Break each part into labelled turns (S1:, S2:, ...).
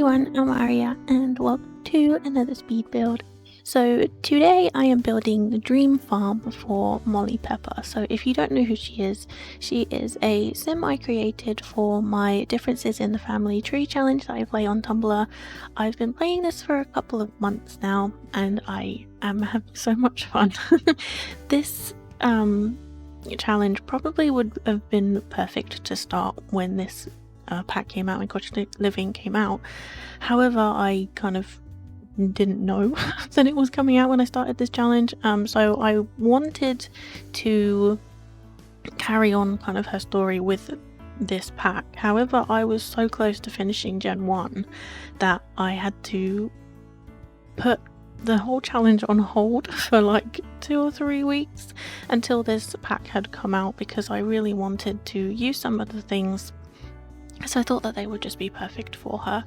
S1: everyone, I'm Aria and welcome to another speed build. So today I am building the dream farm for Molly Pepper. So if you don't know who she is a sim I created for my Differences in the Family Tree challenge that I play on Tumblr. I've been playing this for a couple of months now and I am having so much fun. This challenge probably would have been perfect to start when this pack came out and Cottage Living came out. However, I kind of didn't know that it was coming out when I started this challenge, so I wanted to carry on kind of her story with this pack. However, I was so close to finishing Gen 1 that I had to put the whole challenge on hold for like 2 or 3 weeks until this pack had come out, because I really wanted to use some of the things. So I thought that they would just be perfect for her.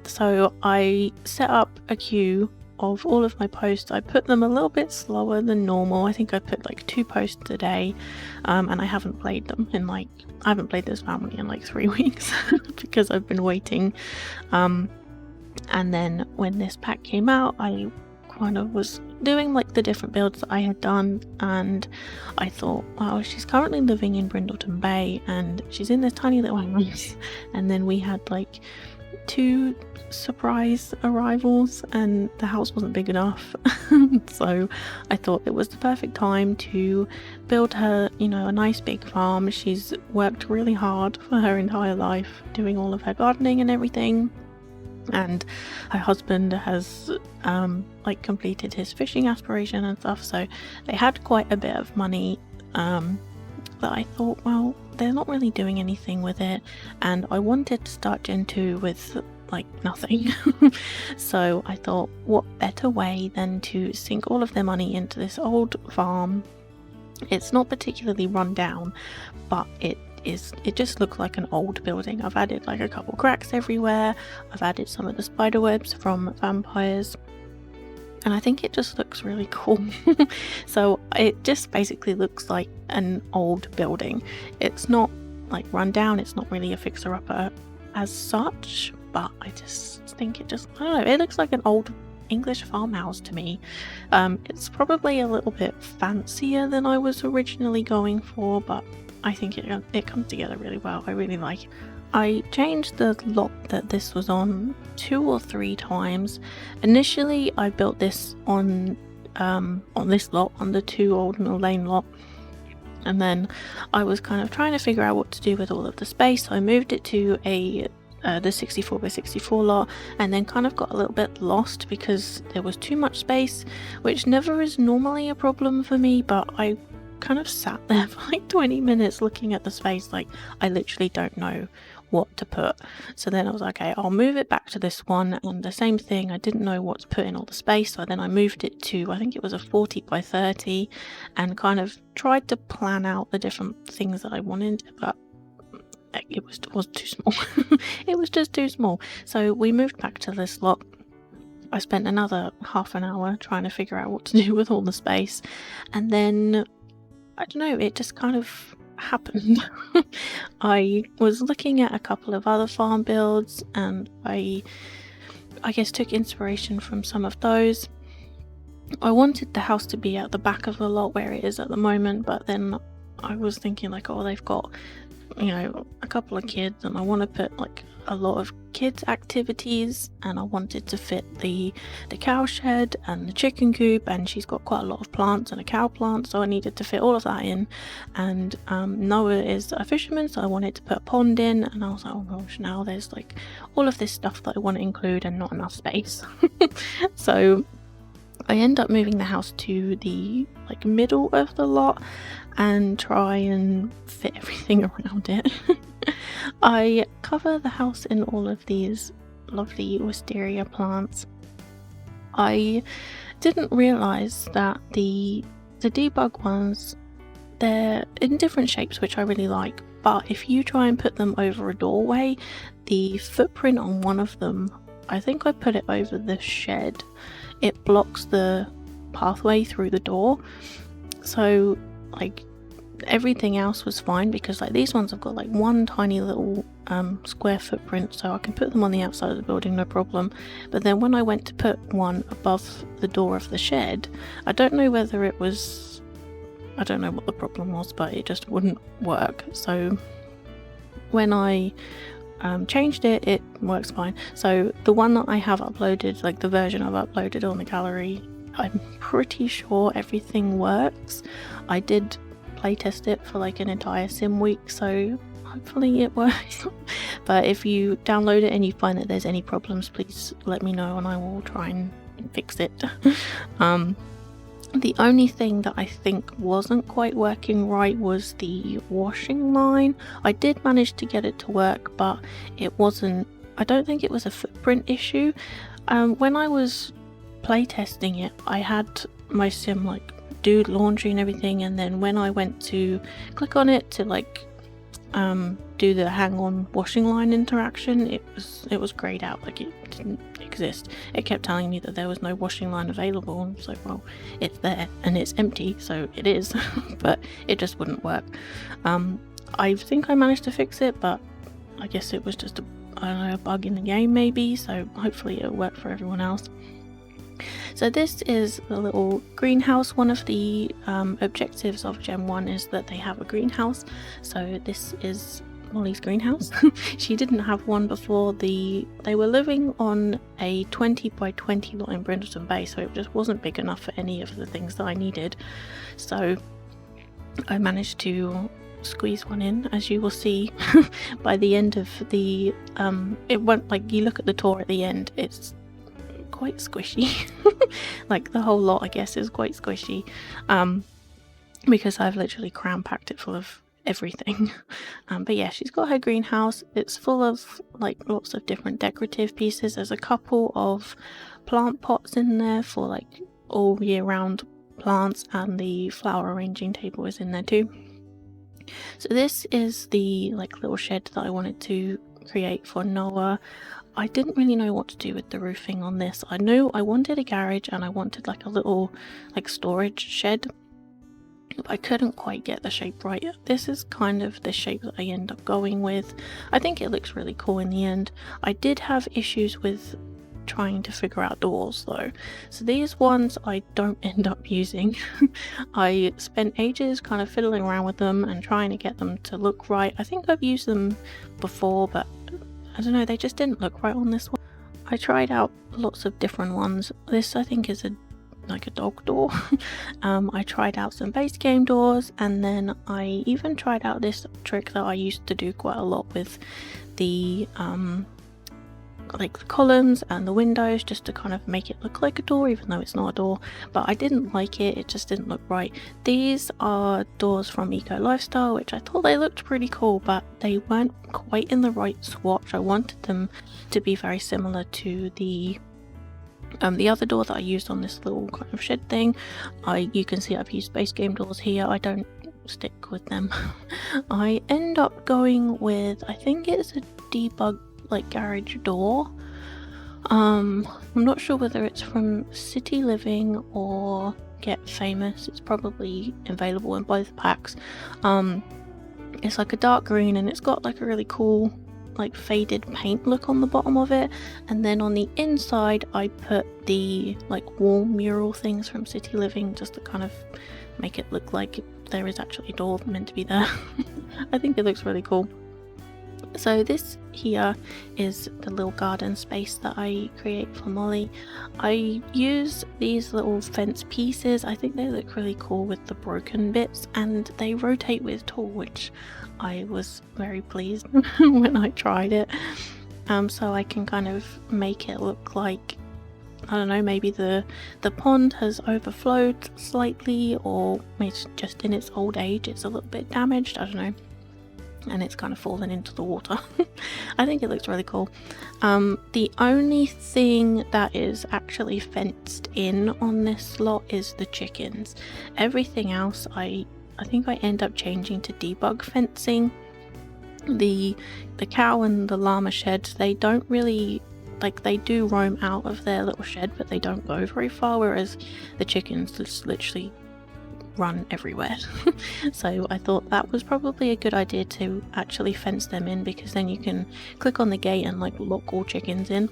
S1: So I set up a queue of all of my posts. I put them a little bit slower than normal. I think I put like 2 posts a day, and I haven't played them in I haven't played this family in like 3 weeks because I've been waiting. And then when this pack came out, I kind of was doing like the different builds that I had done, and I thought, wow, she's currently living in Brindleton Bay and she's in this tiny little house, and then we had like 2 surprise arrivals and the house wasn't big enough. So I thought it was the perfect time to build her, you know, a nice big farm. She's worked really hard for her entire life doing all of her gardening and everything, and her husband has like completed his fishing aspiration and stuff, so they had quite a bit of money. But I thought, well, they're not really doing anything with it, and I wanted to start Gen 2 with like nothing. So I thought, what better way than to sink all of their money into this old farm. It's not particularly run down, but it just looks like an old building. I've added like a couple cracks everywhere. I've added some of the spider webs from vampires, and I think it just looks really cool. So it just basically looks like an old building. It's not like run down, it's not really a fixer-upper as such, but I just think it just, I don't know, it looks like an old English farmhouse to me. It's probably a little bit fancier than I was originally going for, but I think it comes together really well. I really like it. I changed the lot that this was on 2 or 3 times. Initially I built this on this lot, on the 2 Old Mill Lane lot, and then I was kind of trying to figure out what to do with all of the space, so I moved it to the 64x64 lot, and then kind of got a little bit lost because there was too much space, which never is normally a problem for me, but I kind of sat there for like 20 minutes looking at the space like I literally don't know what to put. So then I was like, okay, I'll move it back to this one, and the same thing, I didn't know what to put in all the space, so then I moved it to, I think it was a 40x30, and kind of tried to plan out the different things that I wanted, but it was too small. It was just too small. So we moved back to this lot. I spent another half an hour trying to figure out what to do with all the space, and then I don't know, it just kind of happened. I was looking at a couple of other farm builds, and I guess took inspiration from some of those. I wanted the house to be at the back of the lot where it is at the moment, but then I was thinking like, oh, they've got, you know, a couple of kids, and I want to put like a lot of kids activities, and I wanted to fit the cow shed and the chicken coop, and she's got quite a lot of plants and a cow plant, so I needed to fit all of that in. And Noah is a fisherman, so I wanted to put a pond in, and I was like, oh gosh, now there's like all of this stuff that I want to include and not enough space. So I end up moving the house to the like middle of the lot and try and fit everything around it. I cover the house in all of these lovely wisteria plants. I didn't realize that the debug ones, they're in different shapes, which I really like, but if you try and put them over a doorway, the footprint on one of them, I think I put it over the shed, it blocks the pathway through the door. So like everything else was fine, because like these ones have got like one tiny little square footprint, so I can put them on the outside of the building, no problem. But then when I went to put one above the door of the shed, I don't know whether it was, I don't know what the problem was, but it just wouldn't work. So when I changed it, it works fine. So the one that I have uploaded, like the version I've uploaded on the gallery, I'm pretty sure everything works. I did playtest it for like an entire sim week, so hopefully it works. But if you download it and you find that there's any problems, please let me know and I will try and fix it. The only thing that I think wasn't quite working right was the washing line. I did manage to get it to work, but it wasn't, I don't think it was a footprint issue. When I was playtesting it, I had my sim like do laundry and everything, and then when I went to click on it to like do the hang on washing line interaction, it was grayed out, like it didn't exist. It kept telling me that there was no washing line available, and it's like, well, it's there and it's empty, so it is. But it just wouldn't work. I think I managed to fix it, but I guess it was just a bug in the game maybe, so hopefully it'll work for everyone else. So this is the little greenhouse. One of the objectives of Gen 1 is that they have a greenhouse. So this is Molly's greenhouse. She didn't have one before. They were living on a 20 by 20 lot in Brindleton Bay, so it just wasn't big enough for any of the things that I needed. So I managed to squeeze one in, as you will see. By the end of the it went, like, you look at the tour at the end, it's quite squishy. Like the whole lot, I guess, is quite squishy, because I've literally cram-packed it full of everything. But yeah, she's got her greenhouse. It's full of like lots of different decorative pieces. There's a couple of plant pots in there for like all year round plants, and the flower arranging table is in there too. So this is the like little shed that I wanted to create for Noah. I didn't really know what to do with the roofing on this. I knew I wanted a garage and I wanted like a little like storage shed, but I couldn't quite get the shape right. This is kind of the shape that I end up going with. I think it looks really cool in the end. I did have issues with trying to figure out doors though, so these ones I don't end up using. I spent ages kind of fiddling around with them and trying to get them to look right. I think I've used them before, but I don't know, they just didn't look right on this one. I tried out lots of different ones. This I think is like a dog door. I tried out some base game doors, and then I even tried out this trick that I used to do quite a lot with the like the columns and the windows, just to kind of make it look like a door even though it's not a door. But I didn't like it, it just didn't look right. These are doors from Eco Lifestyle, which I thought they looked pretty cool, but they weren't quite in the right swatch. I wanted them to be very similar to the other door that I used on this little kind of shed thing. You can see I've used base game doors here. I don't stick with them. I end up going with, I think it's a debug like garage door. I'm not sure whether it's from City Living or Get Famous. It's probably available in both packs. It's like a dark green, and it's got like a really cool like faded paint look on the bottom of it, and then on the inside I put the like wall mural things from City Living, just to kind of make it look like there is actually a door meant to be there. I think it looks really cool. So this here is the little garden space that I create for Molly. I use these little fence pieces. I think they look really cool with the broken bits, and they rotate with tool, which I was very pleased when I tried it. So I can kind of make it look like, I don't know, maybe the pond has overflowed slightly, or it's just in its old age, it's a little bit damaged, I don't know, and it's kind of fallen into the water. I think it looks really cool. The only thing that is actually fenced in on this lot is the chickens. Everything else I think I end up changing to debug fencing. The cow and the llama sheds, they don't really, like, they do roam out of their little shed, but they don't go very far, whereas the chickens just literally run everywhere. So I thought that was probably a good idea to actually fence them in, because then you can click on the gate and like lock all chickens in.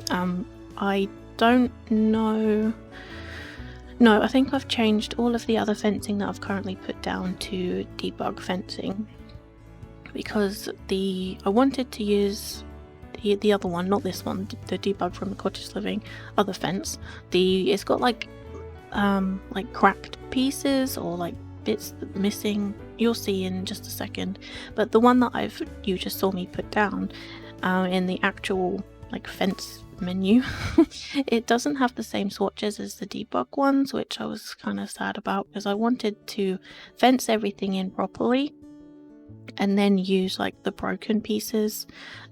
S1: I don't know. No, I think I've changed all of the other fencing that I've currently put down to debug fencing, because I wanted to use the other one, not this one, the debug from the cottage living other fence. It's got like cracked pieces or like bits missing. You'll see in just a second. But the one that you just saw me put down in the actual like fence menu, it doesn't have the same swatches as the debug ones, which I was kind of sad about, because I wanted to fence everything in properly and then use like the broken pieces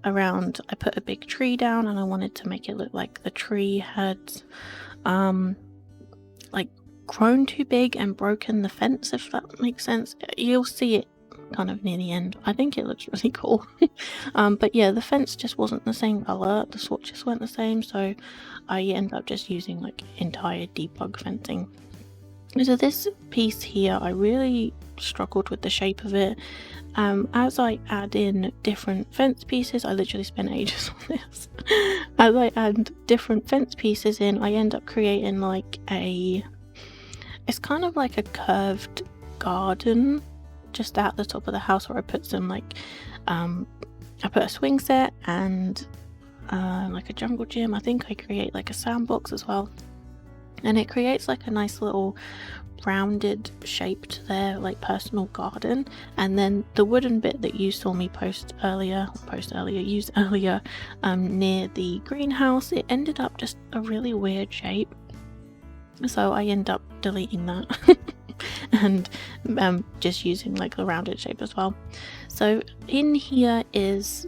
S1: around. I put a big tree down and I wanted to make it look like the tree had like grown too big and broken the fence, if that makes sense. You'll see it kind of near the end. I think it looks really cool. But yeah, the fence just wasn't the same color, the swatches weren't the same, so I ended up just using like entire debug fencing. So this piece here, I really struggled with the shape of it. As I add in different fence pieces, I literally spent ages on this. As I add different fence pieces in, I end up creating like it's kind of like a curved garden just at the top of the house, where I put some like I put a swing set and like a jungle gym. I think I create like a sandbox as well, and it creates like a nice little rounded shape to their like personal garden. And then the wooden bit that you saw me use earlier near the greenhouse, it ended up just a really weird shape, so I end up deleting that and just using like the rounded shape as well. So in here is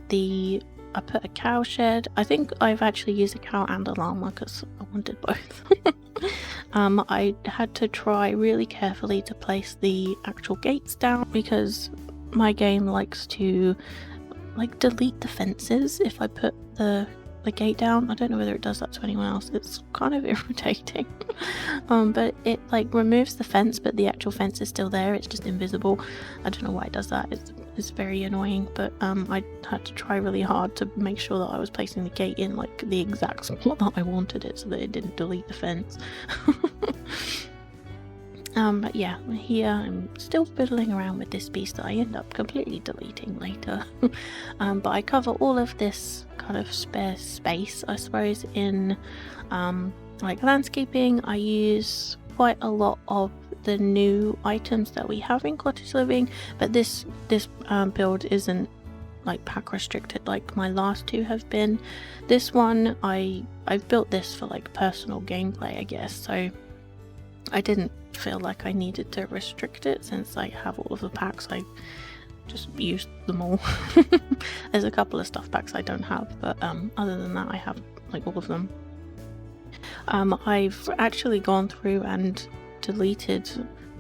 S1: I put a cow shed. I think I've actually used a cow and a llama because I wanted both. I had to try really carefully to place the actual gates down, because my game likes to like delete the fences if I put the gate down. I don't know whether it does that to anyone else. It's kind of irritating. But it like removes the fence, but the actual fence is still there, it's just invisible. I don't know why it does that. It's very annoying, but I had to try really hard to make sure that I was placing the gate in like the exact spot that I wanted it, so that it didn't delete the fence. But yeah, here I'm still fiddling around with this piece that I end up completely deleting later. But I cover all of this kind of spare space, I suppose, in like landscaping. I use quite a lot of the new items that we have in cottage living, but this build isn't like pack restricted like my last two have been. This one I've built this for like personal gameplay, I guess, so I didn't feel like I needed to restrict it since I have all of the packs. I just used them all. There's a couple of stuff packs I don't have, but other than that I have like all of them. I've actually gone through and deleted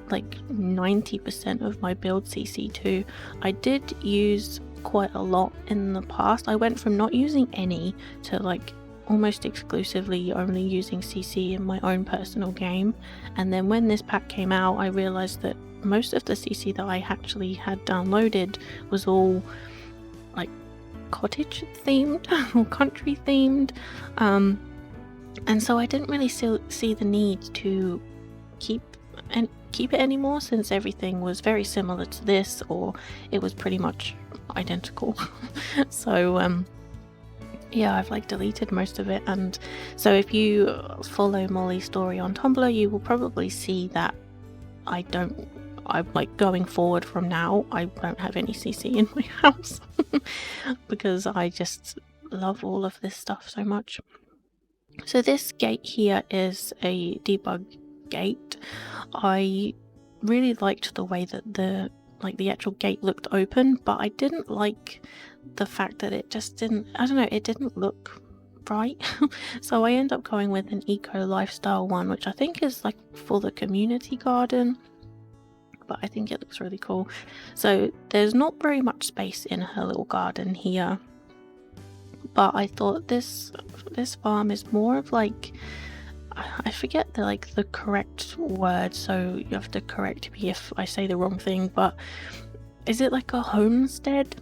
S1: like 90% of my build CC2. I did use quite a lot in the past. I went from not using any to like almost exclusively only using CC in my own personal game, and then when this pack came out I realized that most of the CC that I actually had downloaded was all like cottage themed or country themed, and so I didn't really see the need to keep it anymore, since everything was very similar to this, or it was pretty much identical. So yeah, I've like deleted most of it. And so if you follow Molly's story on Tumblr, you will probably see that I'm like going forward from now, I won't have any CC in my house because I just love all of this stuff so much. So this gate here is a debug gate. I really liked the way that the actual gate looked open, but I didn't like the fact that it just didn't, I don't know, it didn't look right. So I end up going with an eco lifestyle one, which I think is like for the community garden, but I think it looks really cool. So there's not very much space in her little garden here, but I thought this farm is more of like I forget the correct word, so you have to correct me if I say the wrong thing, but is it like a homestead?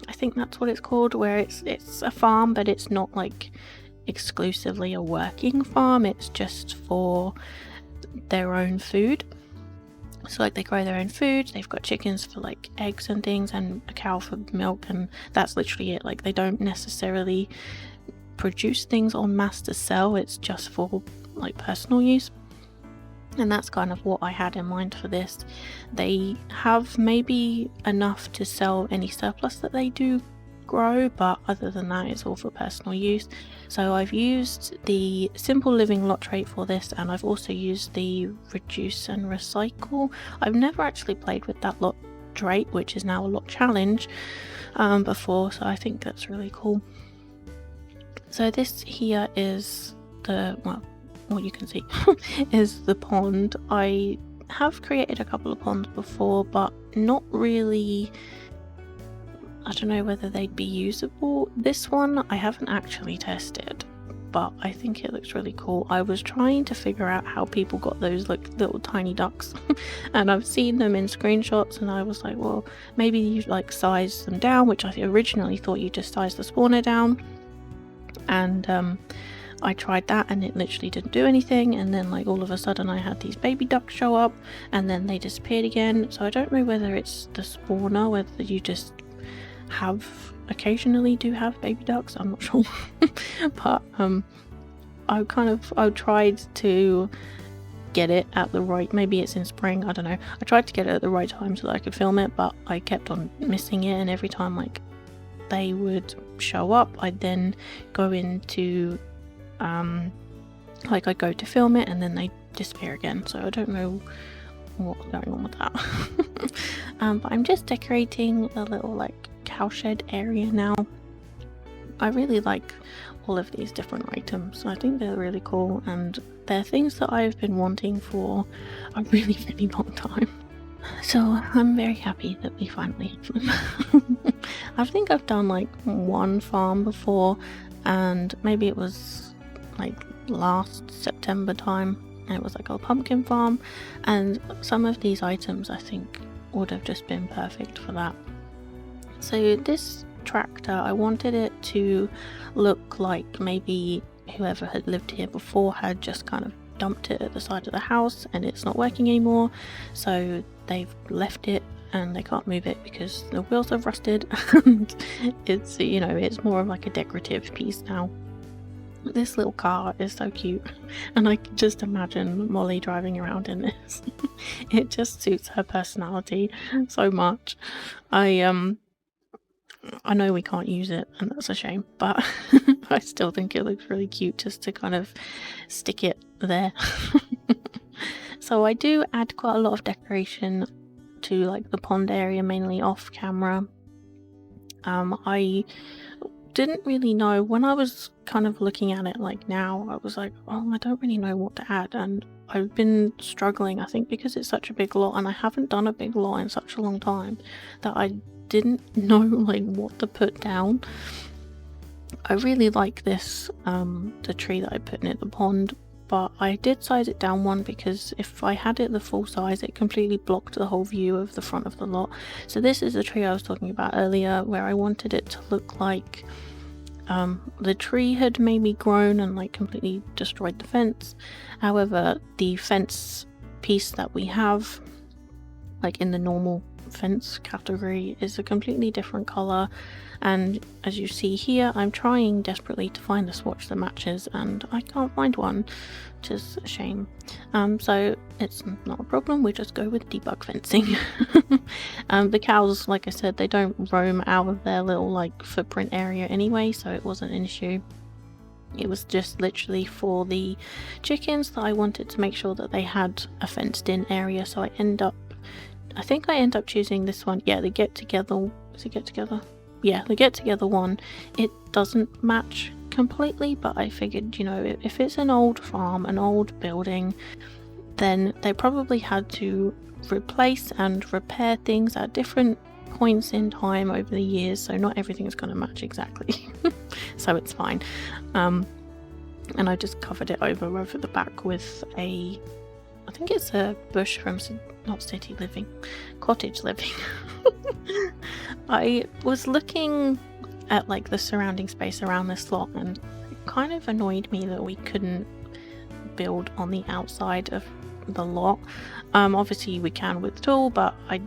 S1: I think that's what it's called, where it's a farm, but it's not like exclusively a working farm, it's just for their own food. So like they grow their own food, they've got chickens for like eggs and things, and a cow for milk, and that's literally it. Like they don't necessarily produce things en masse to sell, it's just for like personal use. And that's kind of what I had in mind for this. They have maybe enough to sell any surplus that they do grow, but other than that it's all for personal use. So I've used the simple living lot trait for this, and I've also used the reduce and recycle. I've never actually played with that lot trait, which is now a lot challenge, before, so I think that's really cool. So this here is the, well, what you can see is the pond. I have created a couple of ponds before, but not really, I don't know whether they'd be usable. This one I haven't actually tested, but I think it looks really cool. I was trying to figure out how people got those like little tiny ducks and I've seen them in screenshots, and I was like, well, maybe you like size them down, which I originally thought you just size the spawner down, and I tried that and it literally didn't do anything, and then like all of a sudden I had these baby ducks show up and then they disappeared again. So I don't know whether it's the spawner, whether you just have occasionally do have baby ducks, I'm not sure. But I tried to get it at the right, maybe it's in spring, I don't know, I tried to get it at the right time so that I could film it, but I kept on missing it, and every time like they would show up I'd then go into like I go to film it and then they disappear again, so I don't know what's going on with that. But I'm just decorating a little like cowshed area now. I really like all of these different items, I think they're really cool, and they're things that I've been wanting for a really long time. So I'm very happy that we finally have them. I think I've done like one farm before, and maybe it was like last September time, and it was like a pumpkin farm, and some of these items I think would have just been perfect for that. So this tractor, I wanted it to look like maybe whoever had lived here before had just kind of dumped it at the side of the house and it's not working anymore, so they've left it and they can't move it because the wheels have rusted and it's, you know, it's more of like a decorative piece now. This little car is so cute, and I can just imagine Molly driving around in this. It just suits her personality so much. I know we can't use it and that's a shame, but I still think it looks really cute just to kind of stick it there. So I do add quite a lot of decoration to like the pond area, mainly off camera. I didn't really know when I was kind of looking at it like now, I was like, oh, I don't really know what to add, and I've been struggling, I think because it's such a big lot and I haven't done a big lot in such a long time that I didn't know like what to put down. I really like this the tree that I put near the pond, but I did size it down one because if I had it the full size it completely blocked the whole view of the front of the lot. So this is the tree I was talking about earlier, where I wanted it to look like the tree had maybe grown and like completely destroyed the fence. However, the fence piece that we have like in the normal fence category is a completely different color, and as you see here I'm trying desperately to find a swatch that matches and I can't find one, which is a shame. So it's not a problem, we just go with debug fencing. The cows, like I said, they don't roam out of their little like footprint area anyway, so it wasn't an issue. It was just literally for the chickens that I wanted to make sure that they had a fenced in area, so I end up choosing this one. Yeah, the get together, is it get together? Yeah, the get together one. It doesn't match completely, but I figured, you know, if it's an old farm, an old building, then they probably had to replace and repair things at different points in time over the years, so not everything is going to match exactly. So it's fine. and I just covered it over the back with I think it's a bush from not city living, cottage living. I was looking at like the surrounding space around this lot, and it kind of annoyed me that we couldn't build on the outside of the lot. Obviously we can with tool, but I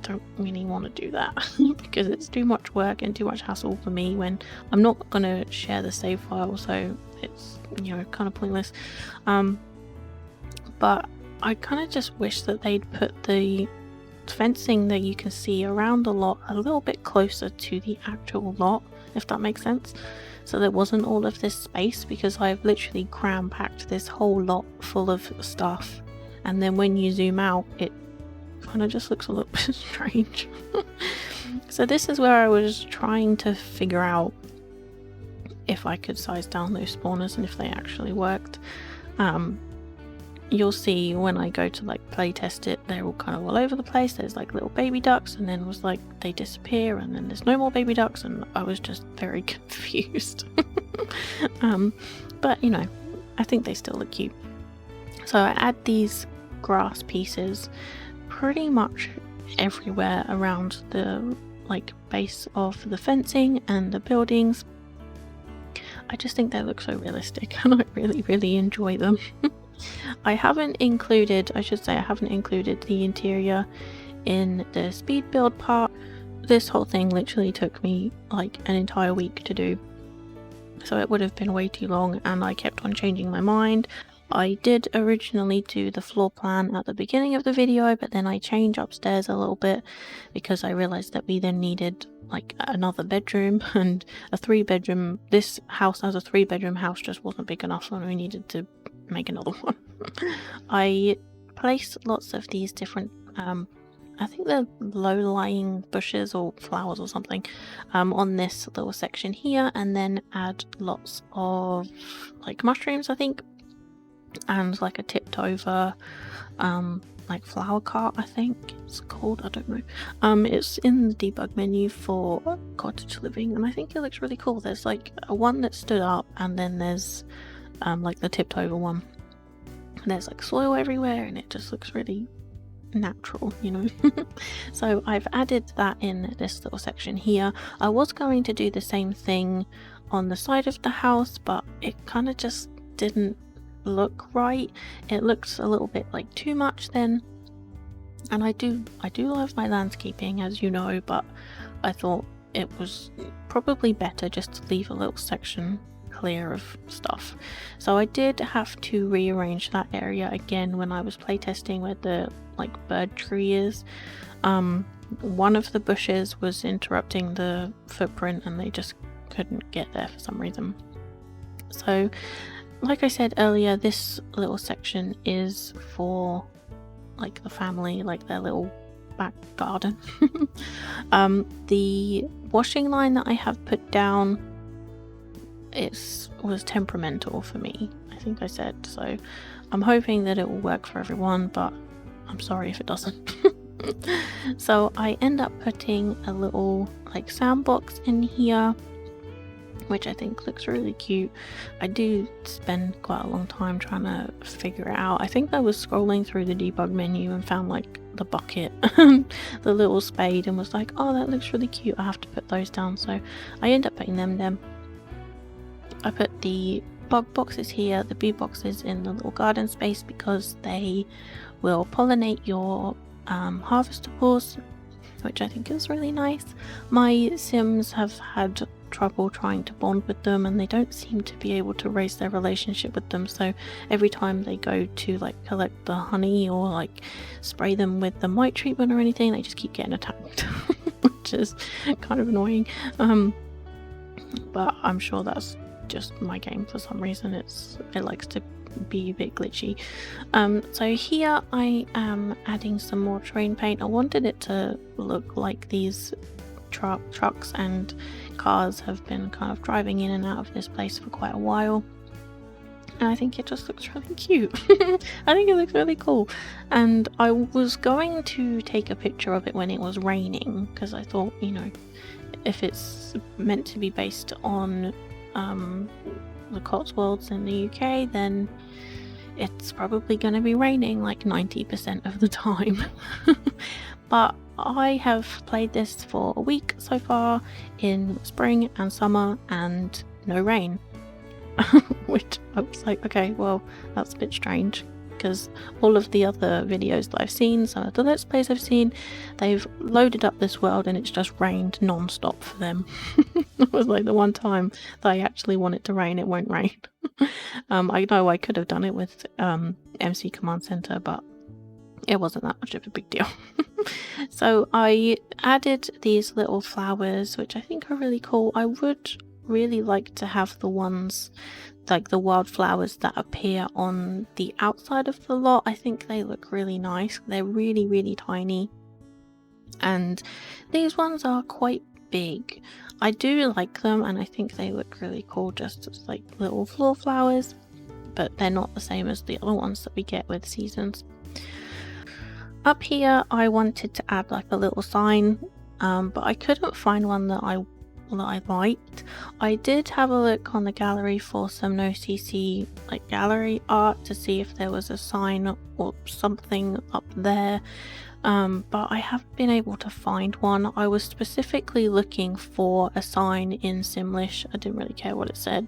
S1: don't really want to do that because it's too much work and too much hassle for me when I'm not going to share the save file, so it's, you know, kind of pointless. But I kind of just wish that they'd put the fencing that you can see around the lot a little bit closer to the actual lot, if that makes sense, so there wasn't all of this space, because I've literally cram packed this whole lot full of stuff, and then when you zoom out it kind of just looks a little bit strange. So this is where I was trying to figure out if I could size down those spawners and if they actually worked. You'll see when I go to like play test it, they're all kind of all over the place. There's like little baby ducks, and then it was like they disappear, and then there's no more baby ducks, and I was just very confused. But you know, I think they still look cute. So I add these grass pieces pretty much everywhere around the like base of the fencing and the buildings. I just think they look so realistic, and I really enjoy them. I haven't included the interior in the speed build part. This whole thing literally took me like an entire week to do, so it would have been way too long, and I kept on changing my mind. I did originally do the floor plan at the beginning of the video, but then I changed upstairs a little bit because I realized that we then needed like another bedroom and a 3-bedroom. This house as a 3-bedroom house just wasn't big enough, so we needed to make another one. I placed lots of these different I think they're low-lying bushes or flowers or something on this little section here, and then add lots of like mushrooms, I think, and like a tipped over like flower cart, I think it's called, I don't know. It's in the debug menu for cottage living, and I think it looks really cool. There's like a one that stood up, and then there's like the tipped over one, and there's like soil everywhere, and it just looks really natural, you know. So I've added that in this little section here. I was going to do the same thing on the side of the house, but it kind of just didn't look right. It looks a little bit like too much then, and I do love my landscaping, as you know, but I thought it was probably better just to leave a little section clear of stuff. So I did have to rearrange that area again when I was playtesting where the like bird tree is. One of the bushes was interrupting the footprint, and they just couldn't get there for some reason. So like I said earlier, this little section is for like the family, like their little back garden. The washing line that I have put down, was temperamental for me, I think I said, so I'm hoping that it will work for everyone, but I'm sorry if it doesn't. So I end up putting a little like sandbox in here, which I think looks really cute. I do spend quite a long time trying to figure it out. I think I was scrolling through the debug menu and found like the bucket and the little spade, and was like, oh, that looks really cute, I have to put those down. So I end up putting them down. I put the bug boxes here, the bee boxes in the little garden space, because they will pollinate your harvestables, which I think is really nice. My Sims have had trouble trying to bond with them, and they don't seem to be able to raise their relationship with them, so every time they go to like collect the honey or like spray them with the mite treatment or anything, they just keep getting attacked, which is kind of annoying. But I'm sure that's just my game for some reason. It likes to be a bit glitchy. So here I am adding some more terrain paint. I wanted it to look like these trucks and cars have been kind of driving in and out of this place for quite a while, and I think it just looks really cute. I think it looks really cool, and I was going to take a picture of it when it was raining, because I thought, you know, if it's meant to be based on the Cotswolds in the UK, then it's probably going to be raining like 90% of the time. But I have played this for a week so far in spring and summer and no rain. Which I was like, okay, well, that's a bit strange, because all of the other videos that I've seen, some of the Let's Plays I've seen, they've loaded up this world and it's just rained non-stop for them. It was like the one time that I actually want it to rain, it won't rain. I know I could have done it with MC Command Center, but it wasn't that much of a big deal. So I added these little flowers, which I think are really cool. I would really like to have the ones like the wildflowers that appear on the outside of the lot. I think they look really nice. They're really tiny, and these ones are quite big. I do like them, and I think they look really cool just as like little floor flowers, but they're not the same as the other ones that we get with seasons. Up here I wanted to add like a little sign, but I couldn't find one that I liked. I did have a look on the gallery for some no-cc like gallery art to see if there was a sign or something up there, but I haven't been able to find one. I was specifically looking for a sign in Simlish. I didn't really care what it said,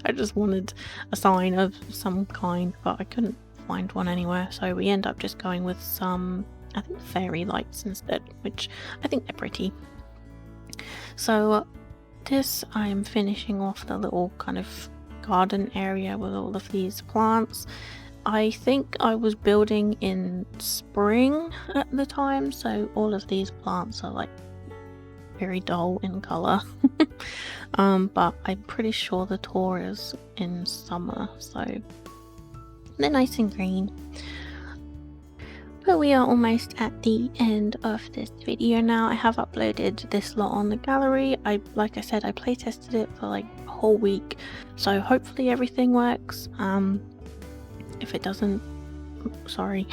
S1: I just wanted a sign of some kind, but I couldn't find one anywhere, so we end up just going with some, I think, fairy lights instead, which I think they're pretty. So this, I'm finishing off the little kind of garden area with all of these plants. I think I was building in spring at the time, so all of these plants are like very dull in color. But I'm pretty sure the tour is in summer, so they're nice and green. But we are almost at the end of this video now. I have uploaded this lot on the gallery. Like I said, I play tested it for like a whole week, so hopefully everything works. If it doesn't, sorry.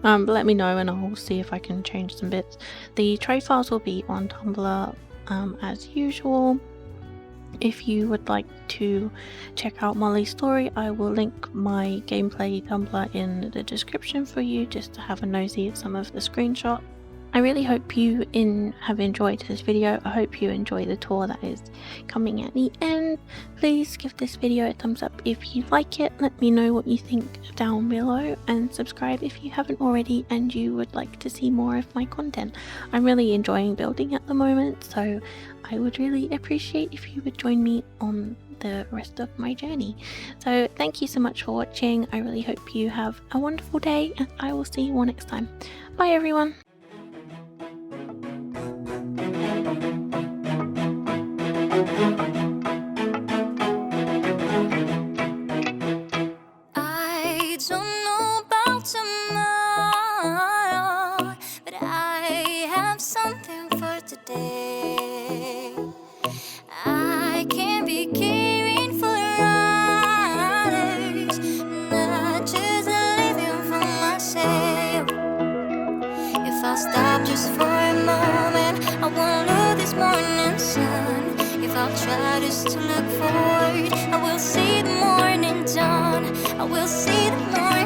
S1: But let me know and I'll see if I can change some bits. The trade files will be on Tumblr as usual. If you would like to check out Molly's story, I will link my gameplay Tumblr in the description for you, just to have a nosy at some of the screenshots. I really hope you have enjoyed this video. I hope you enjoy the tour that is coming at the end. Please give this video a thumbs up if you like it. Let me know what you think down below, and subscribe if you haven't already and you would like to see more of my content. I'm really enjoying building at the moment, so I would really appreciate if you would join me on the rest of my journey. So thank you so much for watching. I really hope you have a wonderful day, and I will see you all next time. Bye everyone.
S2: I don't know about tomorrow, but I have something for today. I can't be caring for others, not just living for myself. If I stop just for a moment, I won't lose this morning sun. If I'll try just to look forward, I will see the morning dawn. I will see the morning